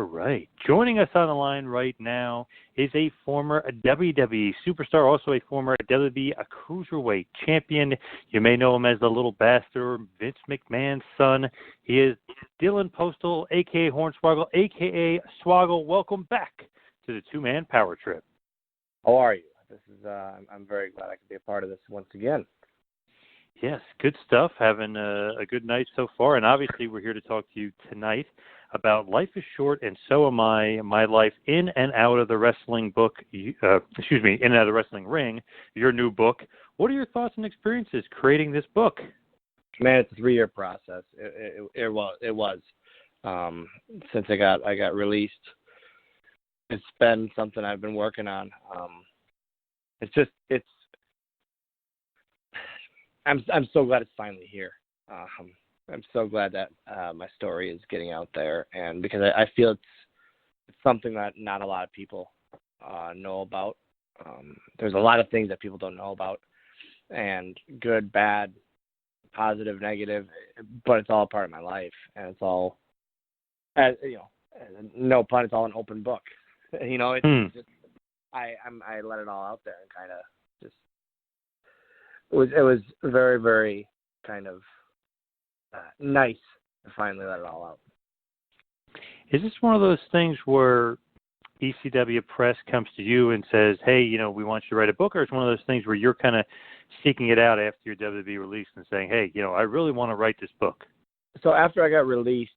All right. Joining us on the line right now is a former WWE superstar, also a former WWE Cruiserweight champion. You may know him as the little bastard, Vince McMahon's son. He is Dylan Postal, a.k.a. Hornswoggle, a.k.a. Swoggle. Welcome back to the two-man power trip. How are you? This is I'm very glad I could be a part of this once again. Yes, good stuff. Having a good night so far. And obviously we're here to talk to you tonight about Life is Short and So Am I, My Life in and Out of the Wrestling book, in and out of the wrestling ring, your new book. What are your thoughts and experiences creating this book? Man, it's a 3-year process. It was. Since I got released. It's been something I've been working on. I'm so glad it's finally here. I'm so glad that my story is getting out there, and because I feel it's something that not a lot of people know about. There's a lot of things that people don't know about, and good, bad, positive, negative, but it's all a part of my life, and it's all, no pun, it's all an open book. It's just I let it all out there and kind of just it was very, very kind of nice to finally let it all out. Is this one of those things where ECW Press comes to you and says, hey, we want you to write a book, or it's one of those things where you're kind of seeking it out after your WWE release and saying, hey, I really want to write this book? So after I got released,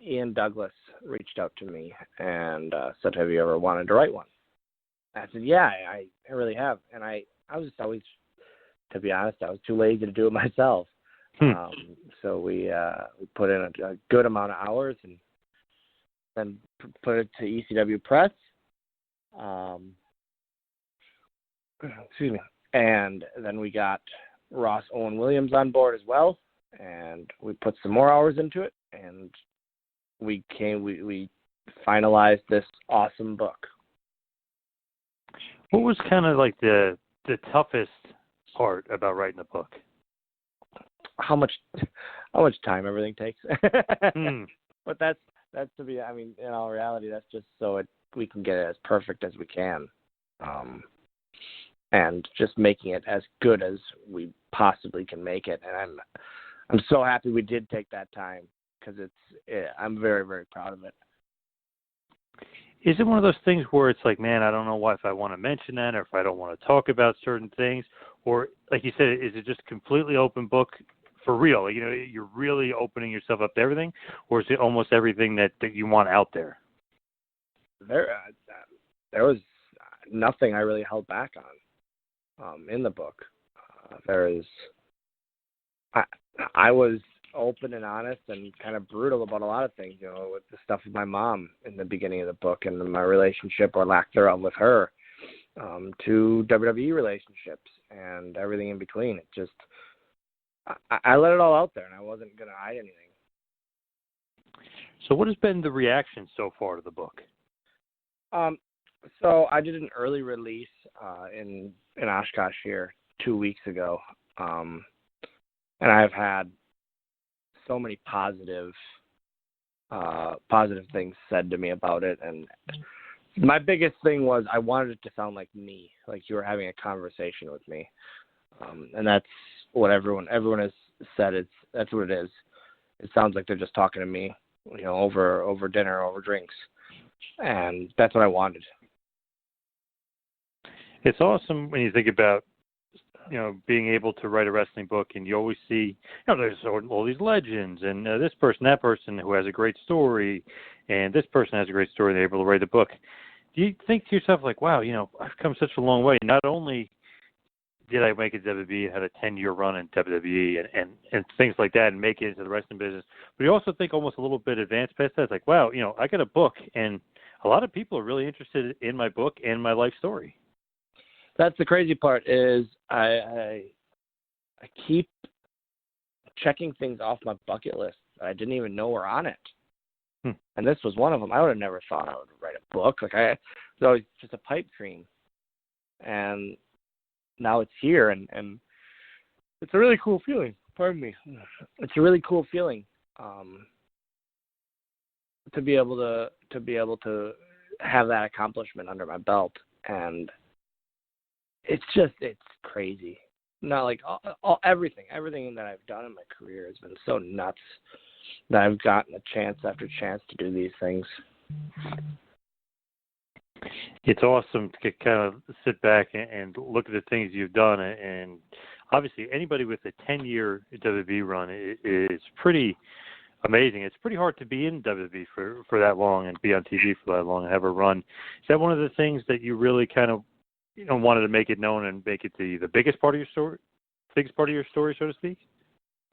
Ian Douglas reached out to me and said, have you ever wanted to write one? I said, yeah, I really have. And I was just always, to be honest, I was too lazy to do it myself. So we put in a good amount of hours and then put it to ECW Press. Excuse me. And then we got Ross Owen Williams on board as well, and we put some more hours into it, and we finalized this awesome book. What was kind of like the toughest part about writing the book? How much time everything takes. But that's to be, in all reality, that's just so we can get it as perfect as we can. And just making it as good as we possibly can make it. And I'm so happy we did take that time, because I'm very, very proud of it. Is it one of those things where it's like, man, I don't know if I want to mention that, or if I don't want to talk about certain things, or like you said, is it just a completely open book for real? You're really opening yourself up to everything, or is it almost everything that you want out there? There was nothing I really held back on in the book. I was open and honest and kind of brutal about a lot of things, with the stuff with my mom in the beginning of the book and my relationship or lack thereof with her, to WWE relationships and everything in between. It just, I let it all out there, and I wasn't going to hide anything. So what has been the reaction so far to the book? So I did an early release in Oshkosh here 2 weeks ago, and I've had so many positive things said to me about it. And my biggest thing was I wanted it to sound like me, like you were having a conversation with me. And that's what everyone has said. That's what it is. It sounds like they're just talking to me, over dinner, over drinks. And that's what I wanted. It's awesome when you think about, being able to write a wrestling book, and you always see, there's all these legends, and this person, that person who has a great story, and this person has a great story, they're able to write a book. Do you think to yourself, like, wow, I've come such a long way. Not only did I make it WWE, had a 10-year run in WWE and things like that, and make it into the wrestling business, but you also think almost a little bit advanced past that. It's like, wow, I got a book, and a lot of people are really interested in my book and my life story. That's the crazy part, is I keep checking things off my bucket list that I didn't even know were on it. And this was one of them. I would have never thought I would write a book. Like, it was always just a pipe dream. And now it's here, and it's a really cool feeling. Pardon me. It's a really cool feeling to have that accomplishment under my belt, and it's crazy. Not like everything that I've done in my career has been so nuts that I've gotten a chance after chance to do these things. It's awesome to kind of sit back and look at the things you've done, and obviously anybody with a 10-year WWE run is pretty amazing. It's pretty hard to be in WWE for that long and be on TV for that long and have a run. Is that one of the things that you really kind of wanted to make it known and make it the biggest part of your story, so to speak?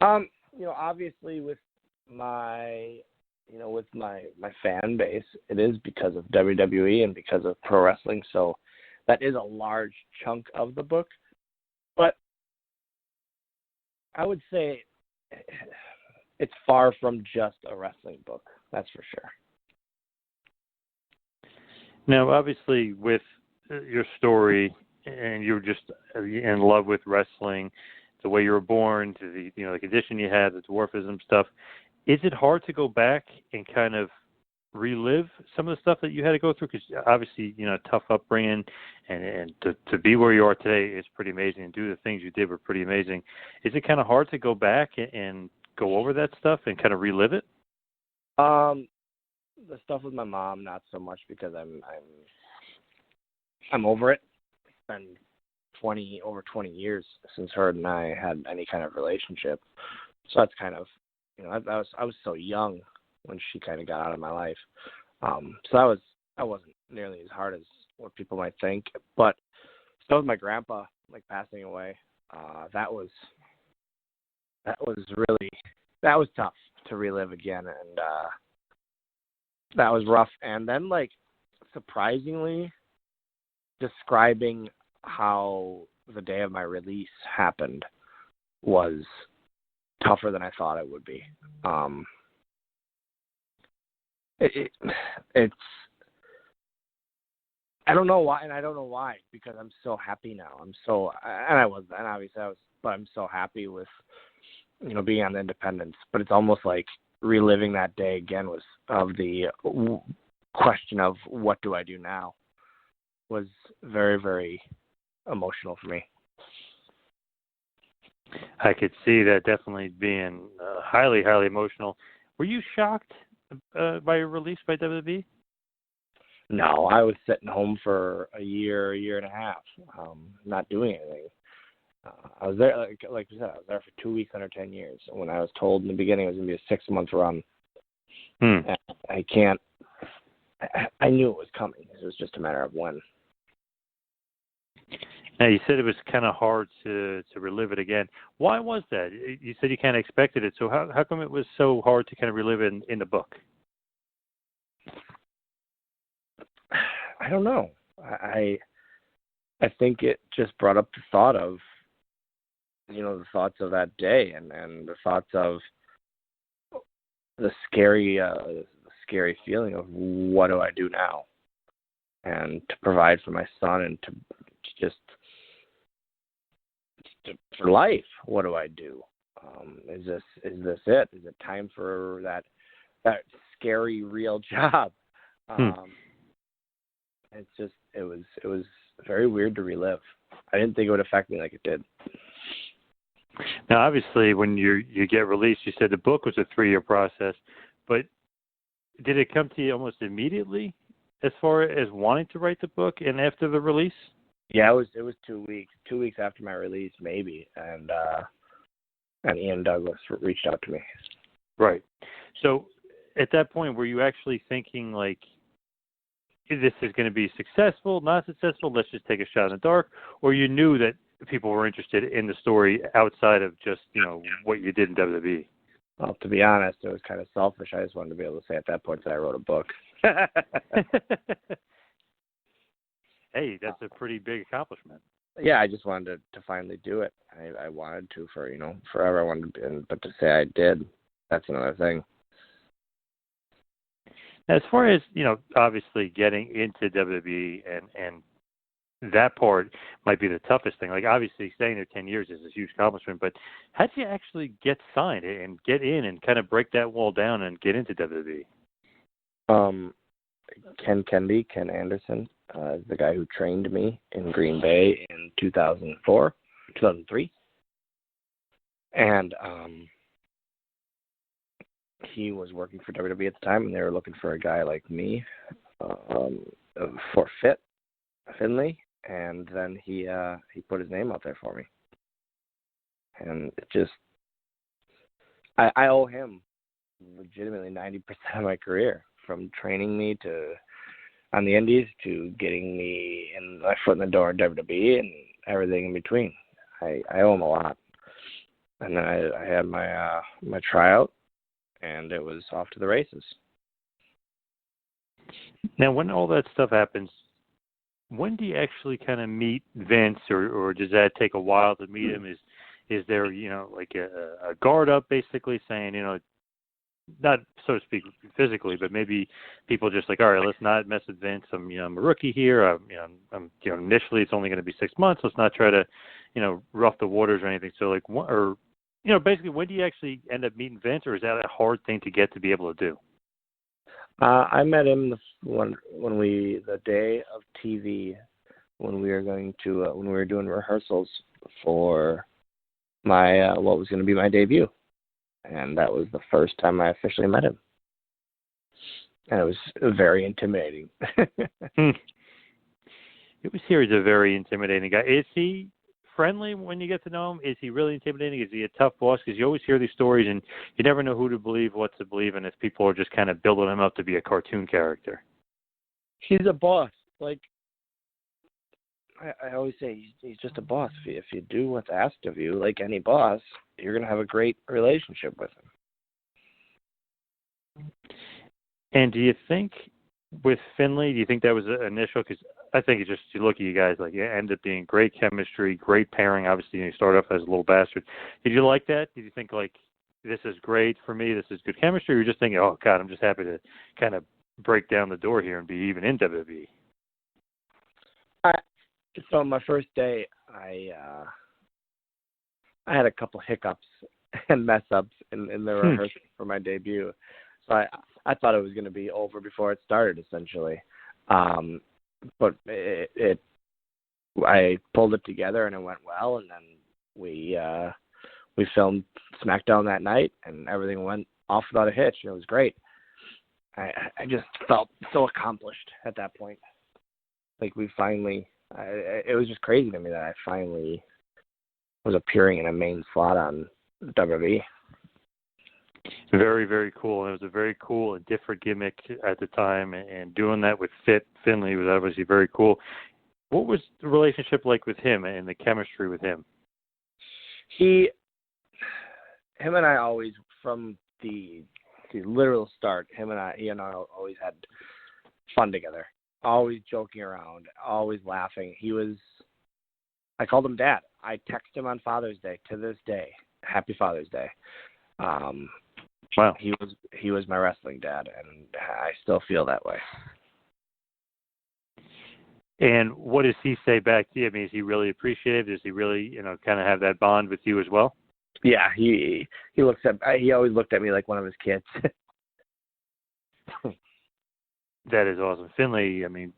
Obviously with my fan base, it is because of WWE and because of pro wrestling. So that is a large chunk of the book. But I would say it's far from just a wrestling book. That's for sure. Now, obviously, with your story, and you were just in love with wrestling, the way you were born, to the condition you had, the dwarfism stuff. Is it hard to go back and kind of relive some of the stuff that you had to go through? Because obviously, tough upbringing, and to be where you are today is pretty amazing, and do the things you did were pretty amazing. Is it kind of hard to go back and go over that stuff and kind of relive it? The stuff with my mom, not so much, because I'm over it. It's been over 20 years since her and I had any kind of relationship, so that's kind of, I was so young when she kind of got out of my life, so that wasn't nearly as hard as what people might think. But still, with my grandpa passing away, that was tough to relive again, and that was rough. And then, surprisingly, describing how the day of my release happened was tougher than I thought it would be. It's I don't know why, and I don't know why, because I'm so happy now. But I'm so happy with being on Independence. But it's almost like reliving that day again of the question of what do I do now was very, very emotional for me. I could see that definitely being highly, highly emotional. Were you shocked by your release by WWE? No, I was sitting home for a year and a half, not doing anything. I was there, like you said, I was there for 2 weeks under 10 years. When I was told in the beginning it was going to be a 6-month run, and I knew it was coming. It was just a matter of when. Now, you said it was kind of hard to relive it again. Why was that? You said you kind of expected it, so how come it was so hard to kind of relive it in the book? I don't know. I think it just brought up the thought of, the thoughts of that day, and the thoughts of the scary feeling of what do I do now, and to provide for my son, and to for life, what do I do? Is this it? Is it time for that scary real job? It was very weird to relive. I didn't think it would affect me like it did. Now, obviously, when you get released, you said the book was a 3-year process, but did it come to you almost immediately as far as wanting to write the book and after the release? Yeah, it was 2 weeks. 2 weeks after my release, maybe, and Ian Douglas reached out to me. Right. So, at that point, were you actually thinking this is going to be successful, not successful, let's just take a shot in the dark, or you knew that people were interested in the story outside of just, what you did in WWE? Well, to be honest, it was kind of selfish. I just wanted to be able to say at that point that I wrote a book. Hey, that's a pretty big accomplishment. Yeah, I just wanted to finally do it. I wanted to for, forever. I wanted to, but to say I did, that's another thing. As far as, obviously getting into WWE and that part might be the toughest thing. Obviously staying there 10 years is a huge accomplishment, but how did you actually get signed and get in and kind of break that wall down and get into WWE? Ken Anderson, is the guy who trained me in Green Bay in 2003. And he was working for WWE at the time, and they were looking for a guy like me for Finley, and then he put his name out there for me. And it just, I owe him legitimately 90% of my career, from training me on the Indies to getting me in my foot in the door at WWE and everything in between. I owe him a lot. And then I had my my tryout, and it was off to the races. Now, when all that stuff happens, when do you actually kind of meet Vince, or does that take a while to meet him? Is there, like a guard up basically saying, not so to speak physically, but maybe people just like, all right, let's not mess with Vince. I'm a rookie here. I'm initially it's only going to be 6 months. Let's not try to, rough the waters or anything. So like, basically, when do you actually end up meeting Vince, or is that a hard thing to get to be able to do? I met him the day of TV, when we were going to when we were doing rehearsals for my what was going to be my debut, and that was the first time I officially met him, and it was very intimidating. It was here. He's a very intimidating guy. Is he friendly when you get to know him? Is he really intimidating? Is he a tough boss? Because you always hear these stories, and you never know who to believe, what to believe, and if people are just kind of building him up to be a cartoon character. He's a boss. Like, I always say, he's just a boss. If you do what's asked of you, like any boss, you're going to have a great relationship with him. And do you think with Finley, do you think that was initial? Because I think it's just, you look at you guys, like, it ended up being great chemistry, great pairing. Obviously, you start off as a little bastard. Did you like that? Did you think, like, this is great for me, this is good chemistry? Or you're just thinking, oh, God, I'm just happy to kind of break down the door here and be even in WWE? So my first day, I had a couple hiccups and mess ups in the rehearsal for my debut. So I thought it was going to be over before it started, essentially. But I pulled it together and it went well, and then we filmed SmackDown that night, and everything went off without a hitch. It was great. I just felt so accomplished at that point. Like, we finally, it was just crazy to me that I finally was appearing in a main slot on WWE. Very, very cool. And it was a very cool and different gimmick at the time, and doing that with Finley was obviously very cool. What was the relationship like with him and the chemistry with him? Him and I always, from the literal start, he and I always had fun together. Always joking around, always laughing. I called him Dad. I text him on Father's Day to this day. Happy Father's Day. Wow. He was my wrestling dad, and I still feel that way. And what does he say back to you? I mean, is he really appreciative? Does he really, kind of have that bond with you as well? Yeah, he always looked at me like one of his kids. That is awesome. Finley, I mean,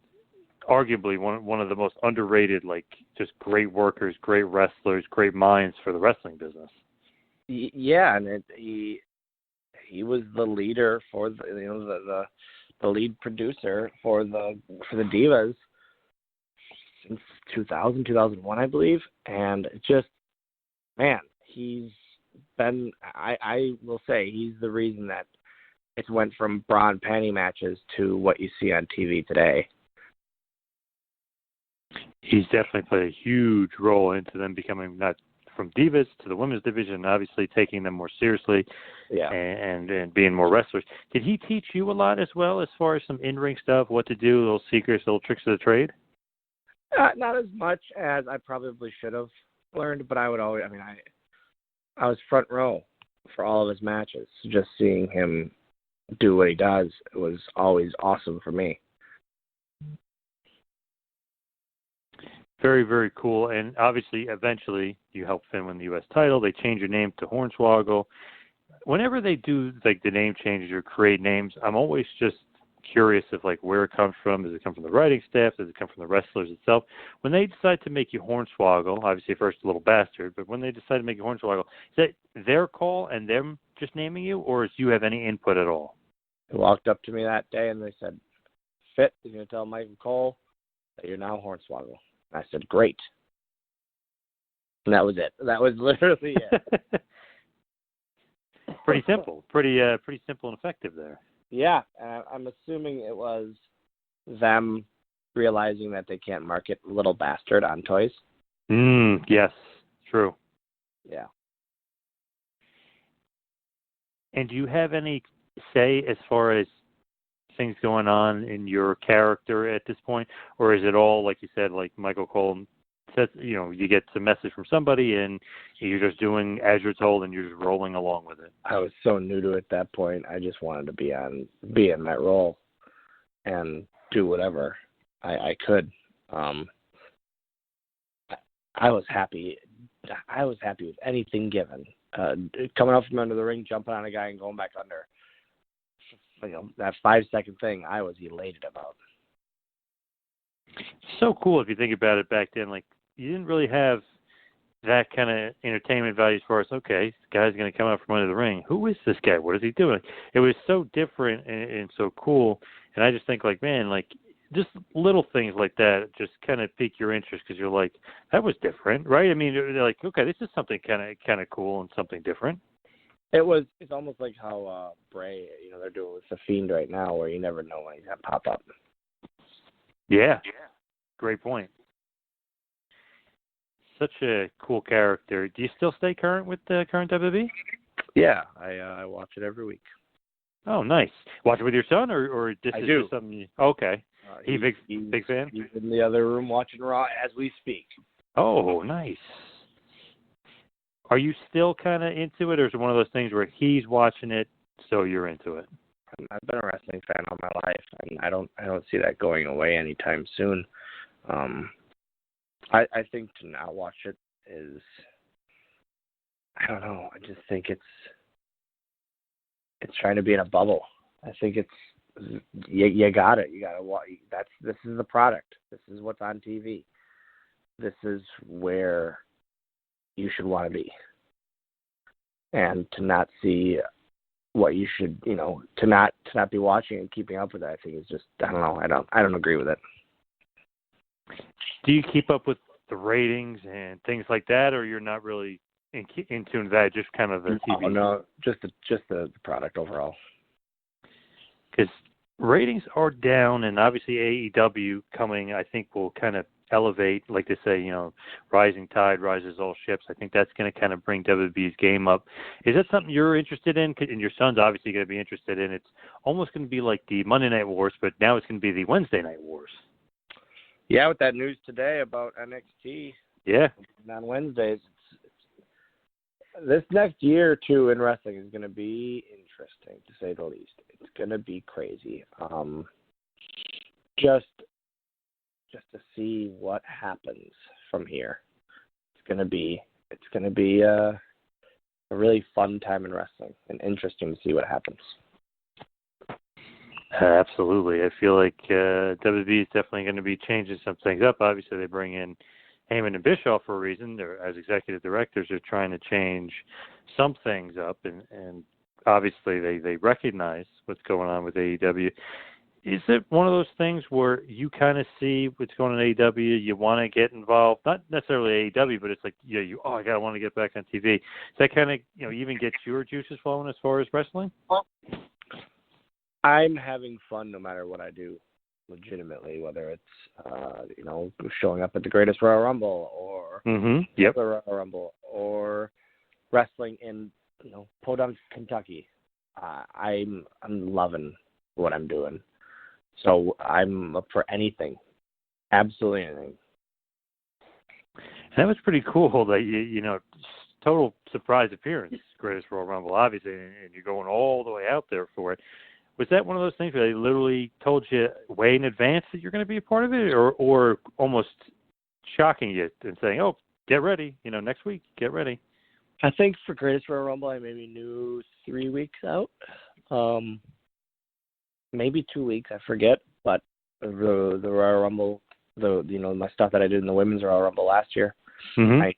arguably one of the most underrated, like, just great workers, great wrestlers, great minds for the wrestling business. Yeah, and he was the leader for the lead producer for the Divas since 2001, I believe, and just, man, he's been, I will say, he's the reason that it went from bra and panty matches to what you see on TV today. He's definitely played a huge role into them becoming, not from Divas to the women's division, obviously taking them more seriously, and being more wrestlers. Did he teach you a lot as well, as far as some in-ring stuff, what to do, little secrets, little tricks of the trade? Not as much as I probably should have learned, but I would always, I was front row for all of his matches. Just seeing him do what he does, it was always awesome for me. Very, very cool. And obviously, eventually, you helped Finn win the U.S. title. They changed your name to Hornswoggle. Whenever they do, like, the name changes or create names, I'm always just curious of like where it comes from. Does it come from the writing staff? Does it come from the wrestlers itself? When they decide to make you Hornswoggle, obviously first a little bastard, but when they decide to make you Hornswoggle, is that their call and them just naming you, or do you have any input at all? They walked up to me that day and they said, Fit, you're going to tell Michael Cole that you're now Hornswoggle. And I said, great. And that was it. That was literally it. Pretty simple. Pretty simple and effective there. Yeah, and I'm assuming it was them realizing that they can't market Little Bastard on toys. Yes, true. Yeah. And do you have any say as far as things going on in your character at this point? Or is it all, like you said, like Michael Cole says, you know, you get a message from somebody and you're just doing as you're told and you're just rolling along with it? I was so new to it at that point. I just wanted to be in that role and do whatever I could. I was happy. I was happy with anything given. Coming up from under the ring, jumping on a guy and going back under. You know, that 5-second thing I was elated about. So cool if you think about it back then. Like, you didn't really have that kind of entertainment value as far as, okay, this guy's going to come out from under the ring. Who is this guy? What is he doing? It was so different and so cool. And I just think, like, man, like, just little things like that just kind of pique your interest because you're like, that was different, right? I mean, they're like, okay, this is something kind of cool and something different. It's almost like how Bray, you know, they're doing with The Fiend right now, where you never know when he's going to pop up. Yeah. Great point. Such a cool character. Do you still stay current with the current WWE? Yeah, I watch it every week. Oh, nice. Watch it with your son, or this is just something you... Okay. He's big fan? He's in the other room watching Raw as we speak. Oh, nice. Are you still kind of into it, or is it one of those things where he's watching it, so you're into it? I've been a wrestling fan all my life, and I don't see that going away anytime soon. I think to not watch it is, I don't know. I just think it's trying to be in a bubble. I think it's you got it. You got to watch. This is the product. This is what's on TV. This is where you should want to be, and to not see what you should, you know, to not be watching and keeping up with it, I think is just, I don't know. I don't agree with it. Do you keep up with the ratings and things like that, or you're not really in tune to that? Just kind of the TV. No, just the product overall. Because ratings are down, and obviously AEW coming, I think, will kind of elevate, like they say, you know, rising tide rises all ships. I think that's going to kind of bring WWE's game up. Is that something you're interested in? And your son's obviously going to be interested in. It's almost going to be like the Monday Night Wars, but now it's going to be the Wednesday Night Wars. Yeah, with that news today about NXT. Yeah. On Wednesdays, this next year or two in wrestling is going to be interesting, to say the least. It's going to be crazy. Just to see what happens from here. It's going to be a really fun time in wrestling and interesting to see what happens. Absolutely. I feel like WWE is definitely going to be changing some things up. Obviously, they bring in Heyman and Bischoff for a reason. They're, as executive directors, they're trying to change some things up, and obviously they recognize what's going on with AEW. Is it one of those things where you kind of see what's going on in AEW, you want to get involved, not necessarily AEW, but it's like, yeah, I want to get back on TV. Does that kind of, you know, even get your juices flowing as far as wrestling? I'm having fun no matter what I do, legitimately, whether it's, you know, showing up at the Greatest Royal Rumble or the Royal Rumble or wrestling in, you know, Podunk, Kentucky. I'm loving what I'm doing. So I'm up for anything, absolutely anything. That was pretty cool that you know, total surprise appearance, Greatest Royal Rumble, obviously, and you're going all the way out there for it. Was that one of those things where they literally told you way in advance that you're going to be a part of it, or almost shocking you and saying, "Oh, get ready, you know, next week, get ready"? I think for Greatest Royal Rumble, I maybe knew 3 weeks out. maybe 2 weeks, I forget. But the Royal Rumble, my stuff that I did in the Women's Royal Rumble last year, I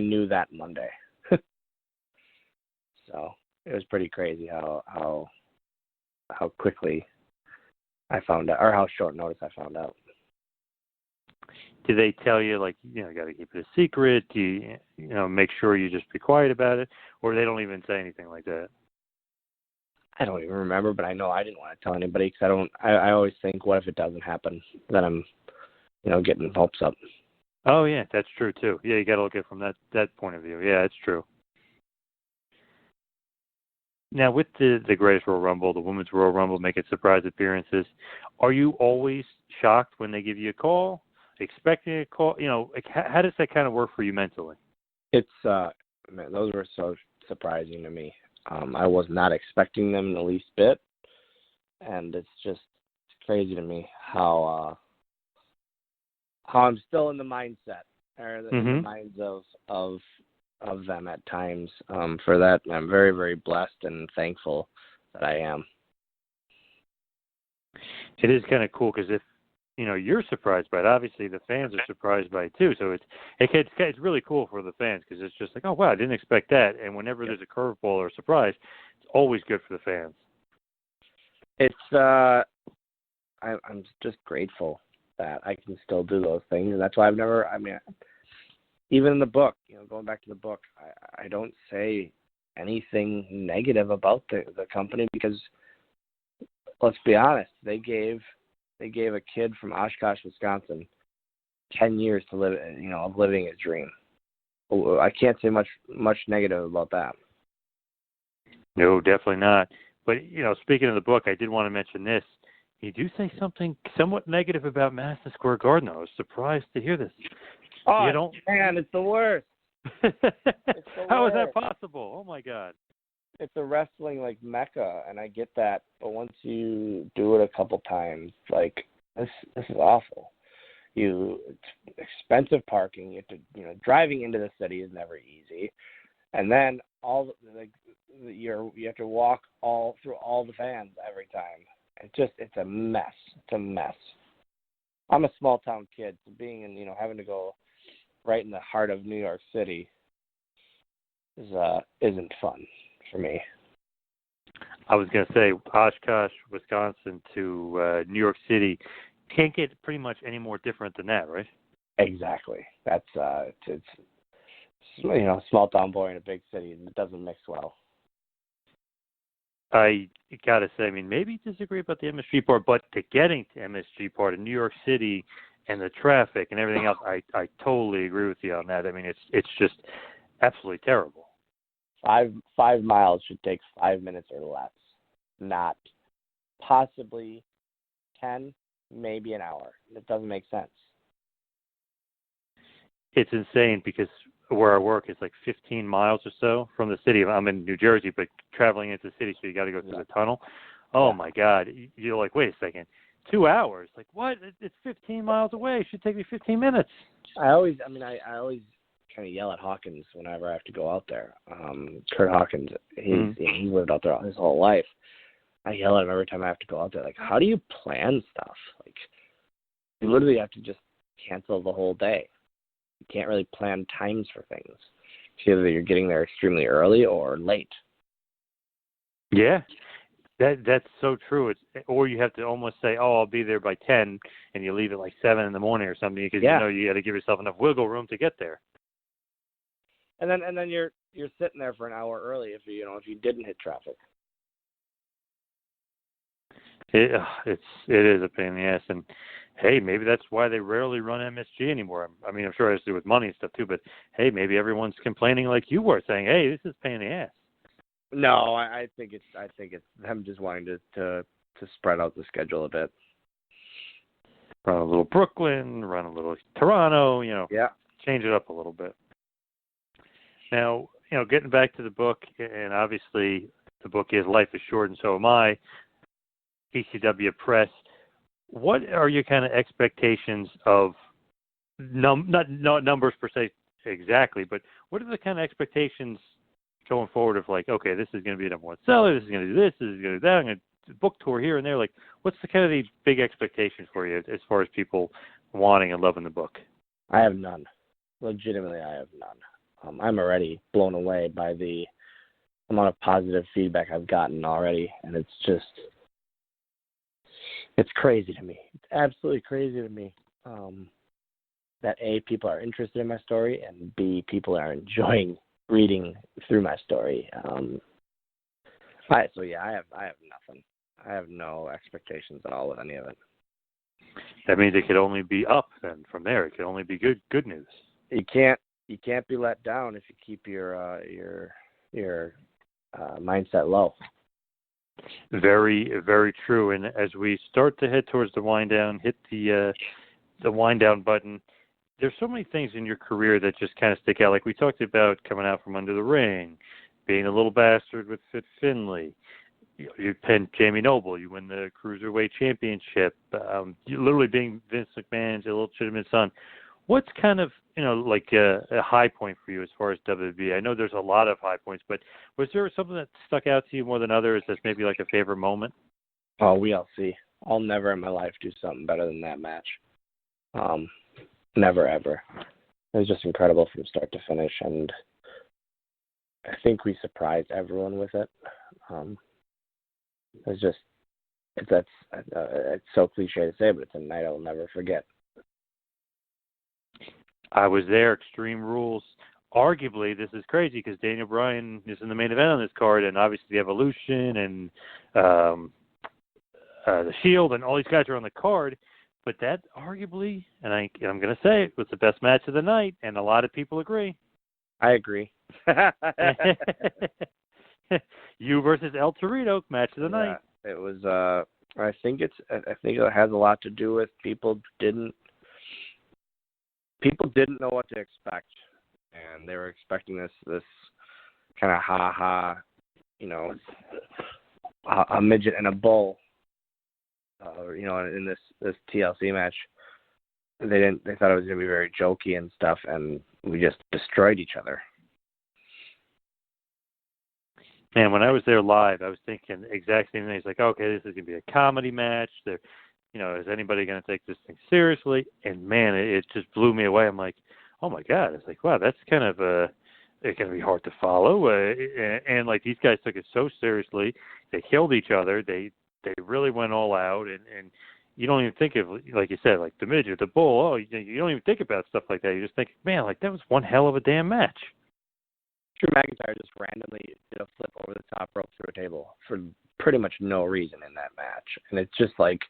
knew that Monday. So it was pretty crazy how quickly I found out, or how short notice I found out. Do they tell you, like, you got to keep it a secret? Do you, make sure you just be quiet about it? Or they don't even say anything like that? I don't even remember, but I know I didn't want to tell anybody because I always think, what if it doesn't happen? Then I'm, getting hopes up. Oh, yeah, that's true, too. Yeah, you got to look at it from that point of view. Yeah, it's true. Now, with the Greatest Royal Rumble, the Women's Royal Rumble making surprise appearances, are you always shocked when they give you a call? Expecting a call? How does that kind of work for you mentally? It's man, those were so surprising to me. I was not expecting them in the least bit, and it's just crazy to me how I'm still in the mindset or in the minds of them at times. For that, I'm very, very blessed and thankful that I am. It is kind of cool because if you're surprised by it, obviously the fans are surprised by it too. So it's really cool for the fans because it's just like, oh wow, I didn't expect that. And whenever there's a curveball or a surprise, it's always good for the fans. It's I'm just grateful that I can still do those things, and that's why even in the book, going back to the book, I don't say anything negative about the company because, let's be honest, they gave a kid from Oshkosh, Wisconsin, 10 years to live, of living his dream. I can't say much negative about that. No, definitely not. But, speaking of the book, I did want to mention this. You do say something somewhat negative about Madison Square Garden. I was surprised to hear this. Oh, man, it's the worst. How is that possible? Oh, my God. It's a wrestling mecca, and I get that, but once you do it a couple times, this is awful. It's expensive parking. You have to, driving into the city is never easy, and then you have to walk all through all the fans every time. It's a mess. It's a mess. I'm a small town kid, so being in having to go right in the heart of New York City isn't fun for me. I was going to say Oshkosh, Wisconsin to New York City can't get pretty much any more different than that, right? Exactly. That's it's small town boy in a big city, and it doesn't mix well. I got to say, maybe disagree about the MSG part, but to getting to MSG part in New York City and the traffic and everything else, I totally agree with you on that. It's just absolutely terrible. 5 miles should take 5 minutes or less, not possibly 10, maybe an hour. It doesn't make sense. It's insane because where I work is 15 miles or so from the city. I'm in New Jersey, but traveling into the city, so you got to go through the tunnel. Oh, my God. You're like, wait a second. 2 hours? Like, what? It's 15 miles away. It should take me 15 minutes. I always kind of yell at Hawkins whenever I have to go out there. Kurt Hawkins, he lived out there his whole life. I yell at him every time I have to go out there. How do you plan stuff? You literally have to just cancel the whole day. You can't really plan times for things. It's either you're getting there extremely early or late. Yeah, that's so true. Or you have to almost say, I'll be there by 10, and you leave at 7 in the morning or something because you got to give yourself enough wiggle room to get there. And then you're sitting there for an hour early if you didn't hit traffic. It is a pain in the ass, and hey, maybe that's why they rarely run MSG anymore. I'm sure it has to do with money and stuff too, but hey, maybe everyone's complaining like you were, saying, hey, this is a pain in the ass. No, I think it's them just wanting to spread out the schedule a bit. Run a little Brooklyn, run a little Toronto, change it up a little bit. Now, getting back to the book, and obviously the book is Life is Short and So Am I, ECW Press. What are your kind of expectations of, not numbers per se exactly, but what are the kind of expectations going forward of okay, this is going to be a number one seller, this is going to do this is going to do that, I'm going to book tour here and there. Like, what's the kind of the big expectation for you as far as people wanting and loving the book? I have none. Legitimately, I have none. I'm already blown away by the amount of positive feedback I've gotten already, and it's crazy to me. It's absolutely crazy to me that A, people are interested in my story, and B, people are enjoying reading through my story. I have nothing. I have no expectations at all with any of it. That means it could only be up. Then from there, it could only be good news. You can't be let down if you keep your mindset low. Very, very true. And as we start to head towards the wind down, hit the wind down button, there's so many things in your career that just kind of stick out. Like we talked about coming out from under the ring, being a little bastard with Fit Finlay. You pinned Jamie Noble. You win the Cruiserweight Championship. You literally being Vince McMahon's illegitimate son. What's kind of, like a high point for you as far as WWE? I know there's a lot of high points, but was there something that stuck out to you more than others that's maybe like a favorite moment? Oh, we'll see. I'll never in my life do something better than that match. Never, ever. It was just incredible from start to finish, and I think we surprised everyone with it. It's so cliche to say, but it's a night I'll never forget. I was there. Extreme Rules. Arguably, this is crazy because Daniel Bryan is in the main event on this card, and obviously the Evolution and the Shield and all these guys are on the card. But that arguably, and I'm going to say it, was the best match of the night, and a lot of people agree. I agree. You versus El Torito, match of the night. It was. I think it has a lot to do with people didn't know what to expect, and they were expecting this kind of a midget and a bull. In this TLC match, they thought it was going to be very jokey and stuff, and we just destroyed each other. Man, when I was there live, I was thinking exactly the same thing. It's like, okay, this is going to be a comedy match. Is anybody going to take this thing seriously? And man, it just blew me away. I'm like, oh my God! It's like, wow, that's kind of it's going to be hard to follow. And like these guys took it so seriously, they killed each other. They really went all out, and you don't even think of, like you said, like the midget, the bull. Oh, you don't even think about stuff like that. You just think, man, like that was one hell of a damn match. Drew McIntyre just randomly did a flip over the top rope through a table for pretty much no reason in that match, and it's just like,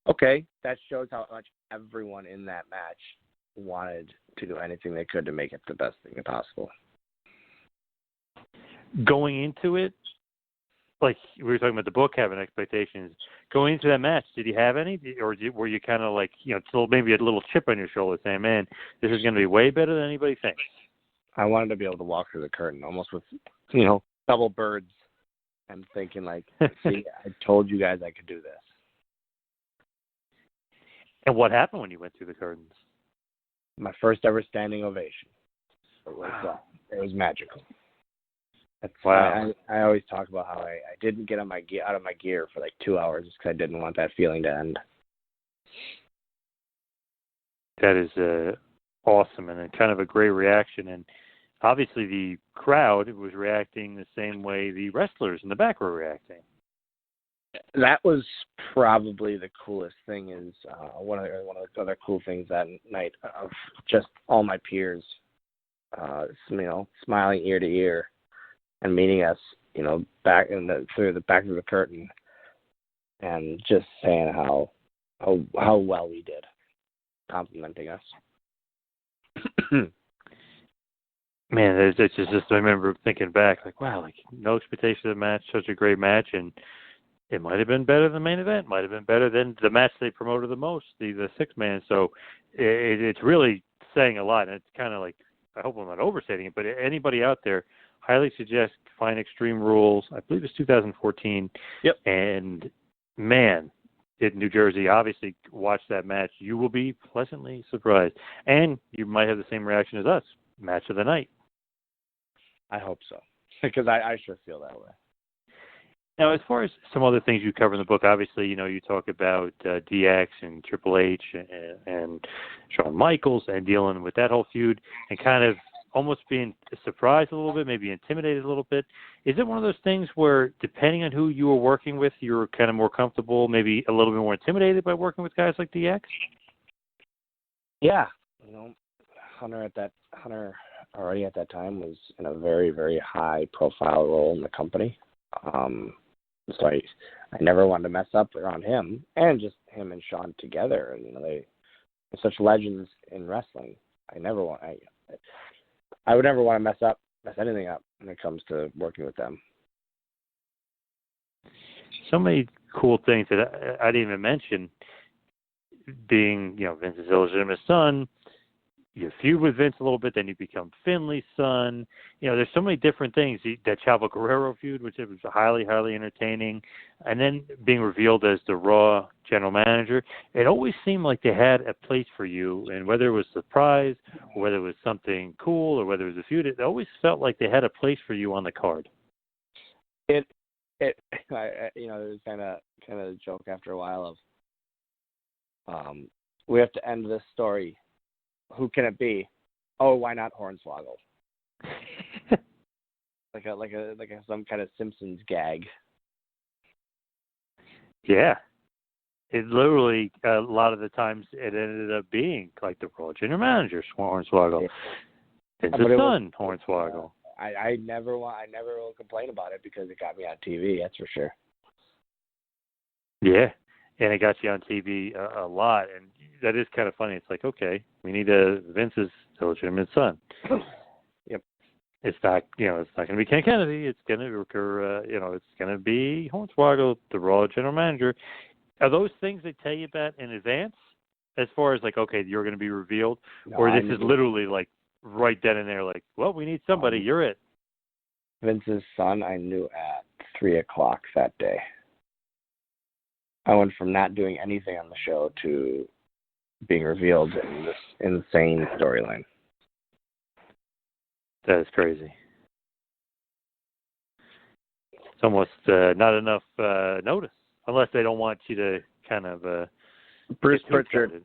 okay, that shows how much everyone in that match wanted to do anything they could to make it the best thing possible. Going into it, like we were talking about the book having expectations, going into that match, did you have any? Or were you kind of like, still maybe a little chip on your shoulder saying, man, this is going to be way better than anybody thinks? I wanted to be able to walk through the curtain almost with, double birds and thinking like, see, I told you guys I could do this. And what happened when you went through the curtains? My first ever standing ovation. It was magical. Wow. I always talk about how I didn't get out of my gear for like 2 hours just because I didn't want that feeling to end. That is awesome and kind of a great reaction. And obviously the crowd was reacting the same way the wrestlers in the back were reacting. That was probably the coolest thing. Is one of the other cool things that night of just all my peers, smiling ear to ear and meeting us, back through the curtain, and just saying how well we did, complimenting us. Man, it's just I remember thinking back, like, wow, like no expectation of the match, such a great match, and it might have been better than the main event, might have been better than the match they promoted the most, the six-man. So it's really saying a lot, and it's kind of like, I hope I'm not overstating it, but anybody out there, highly suggest find Extreme Rules. I believe it's 2014. Yep. And man, in New Jersey, obviously watch that match. You will be pleasantly surprised, and you might have the same reaction as us. Match of the night. I hope so, because I sure feel that way. Now, as far as some other things you cover in the book, obviously, you talk about DX and Triple H and Shawn Michaels and dealing with that whole feud and kind of almost being surprised a little bit, maybe intimidated a little bit. Is it one of those things where, depending on who you were working with, you were kind of more comfortable, maybe a little bit more intimidated by working with guys like DX? Yeah. Hunter already at that time was in a very, very high profile role in the company. So I never wanted to mess up around him, and just him and Shawn together. They're such legends in wrestling. I would never want to mess anything up when it comes to working with them. So many cool things that I didn't even mention. Being, Vince's illegitimate son, you feud with Vince a little bit, then you become Finley's son. There's so many different things. That Chavo Guerrero feud, which was highly, highly entertaining, and then being revealed as the Raw general manager. It always seemed like they had a place for you, and whether it was a surprise, or whether it was something cool, or whether it was a feud, it always felt like they had a place for you on the card. It was kind of a joke after a while of, we have to end this story. Who can it be? Oh, why not Hornswoggle? like a some kind of Simpsons gag. Yeah. It literally, a lot of the times, it ended up being like the Raw general manager, Hornswoggle. Yeah. It's his son, Hornswoggle. I never will complain about it because it got me on TV. That's for sure. Yeah, and it got you on TV a lot, and that is kind of funny. It's like, okay, we need Vince's illegitimate son. Yep. It's not, it's not going to be Ken Kennedy. It's going to occur, it's going to be Hornswoggle, the Raw general manager. Are those things they tell you about in advance, as far as like, okay, you're going to be revealed, or this is literally like right then and there, like, well, we need somebody, you're it. Vince's son, I knew at 3:00 that day. I went from not doing anything on the show to being revealed in this insane storyline. That is crazy. It's almost not enough notice, unless they don't want you to kind of. Bruce Pritchard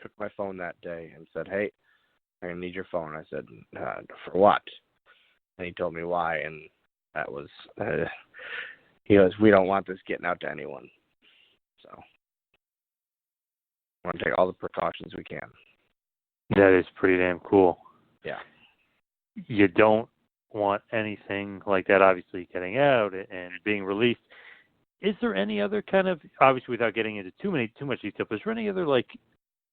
took my phone that day and said, "Hey, I'm gonna need your phone." I said, "For what?" And he told me why, and that was. He goes, "We don't want this getting out to anyone, so we want to take all the precautions we can." That is pretty damn cool. Yeah. You don't want anything like that, obviously, getting out and being released. Is there any other kind of, obviously, without getting into too much detail, but is there any other like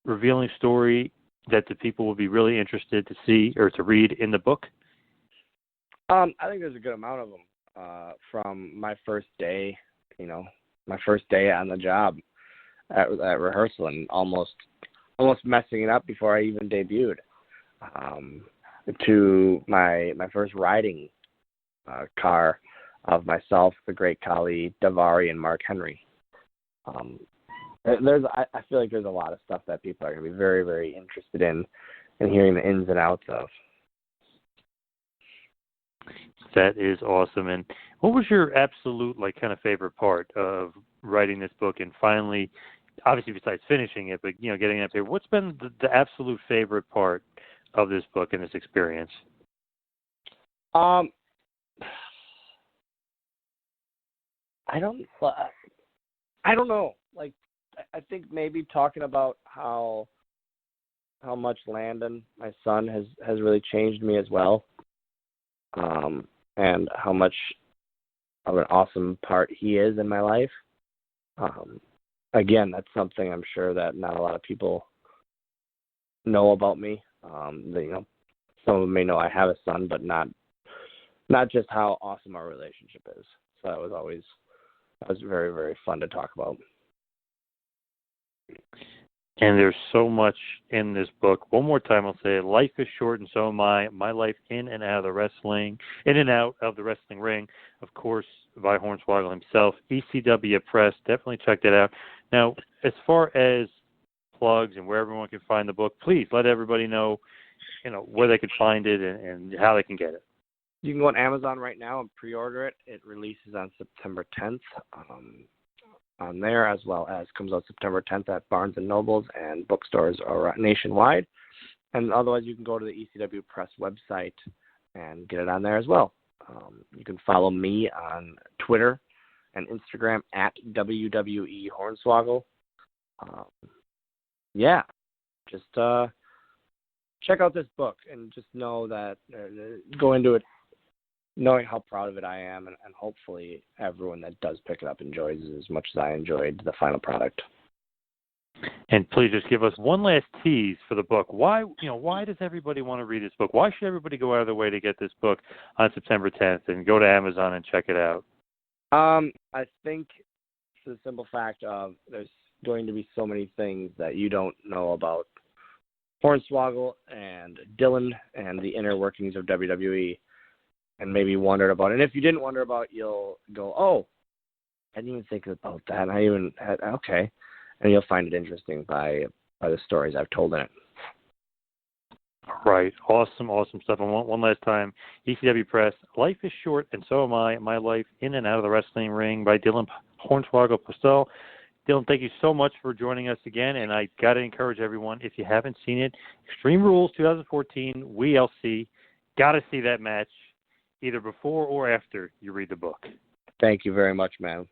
revealing story that the people will be really interested to see or to read in the book? I think there's a good amount of them. From my first day, my first day on the job at rehearsal and almost messing it up before I even debuted, to my first riding car of myself, the great Khali, Davari, and Mark Henry. I feel like there's a lot of stuff that people are going to be very, very interested in and hearing the ins and outs of. That is awesome. And what was your absolute, like, kind of favorite part of writing this book and finally, obviously besides finishing it, but, getting that paper, what's been the absolute favorite part of this book and this experience? I don't know. Like, I think maybe talking about how much Landon, my son, has really changed me as well. And how much of an awesome part he is in my life. Again, that's something I'm sure that not a lot of people know about me. Some of them may know I have a son, but not just how awesome our relationship is. So that was very, very fun to talk about. And there's so much in this book. One more time, I'll say it. Life is short, and so am I. My life in and out of the wrestling ring, of course, by Hornswoggle himself. ECW Press, definitely check that out. Now, as far as plugs and where everyone can find the book, please let everybody know, where they can find it and how they can get it. You can go on Amazon right now and pre-order it. It releases on September 10th on there, as well as comes out September 10th at Barnes & Nobles and bookstores nationwide. And otherwise, you can go to the ECW Press website and get it on there as well. You can follow me on Twitter and Instagram at WWE Hornswoggle. Just check out this book and just know that, go into it knowing how proud of it I am, and hopefully everyone that does pick it up enjoys it as much as I enjoyed the final product. And please just give us one last tease for the book. Why does everybody want to read this book? Why should everybody go out of their way to get this book on September 10th and go to Amazon and check it out? I think for the simple fact of there's going to be so many things that you don't know about Hornswoggle and Dylan and the inner workings of WWE, and maybe wondered about it. And if you didn't wonder about it, you'll go, oh, I didn't even think about that. Okay. And you'll find it interesting by the stories I've told in it. Right. Awesome stuff. And one last time, ECW Press, Life is Short and So Am I, My Life in and Out of the Wrestling Ring by Dylan Hornswoggle Postel. Dylan, thank you so much for joining us again. And I got to encourage everyone, if you haven't seen it, Extreme Rules 2014, WeLC, got to see that match either before or after you read the book. Thank you very much, man.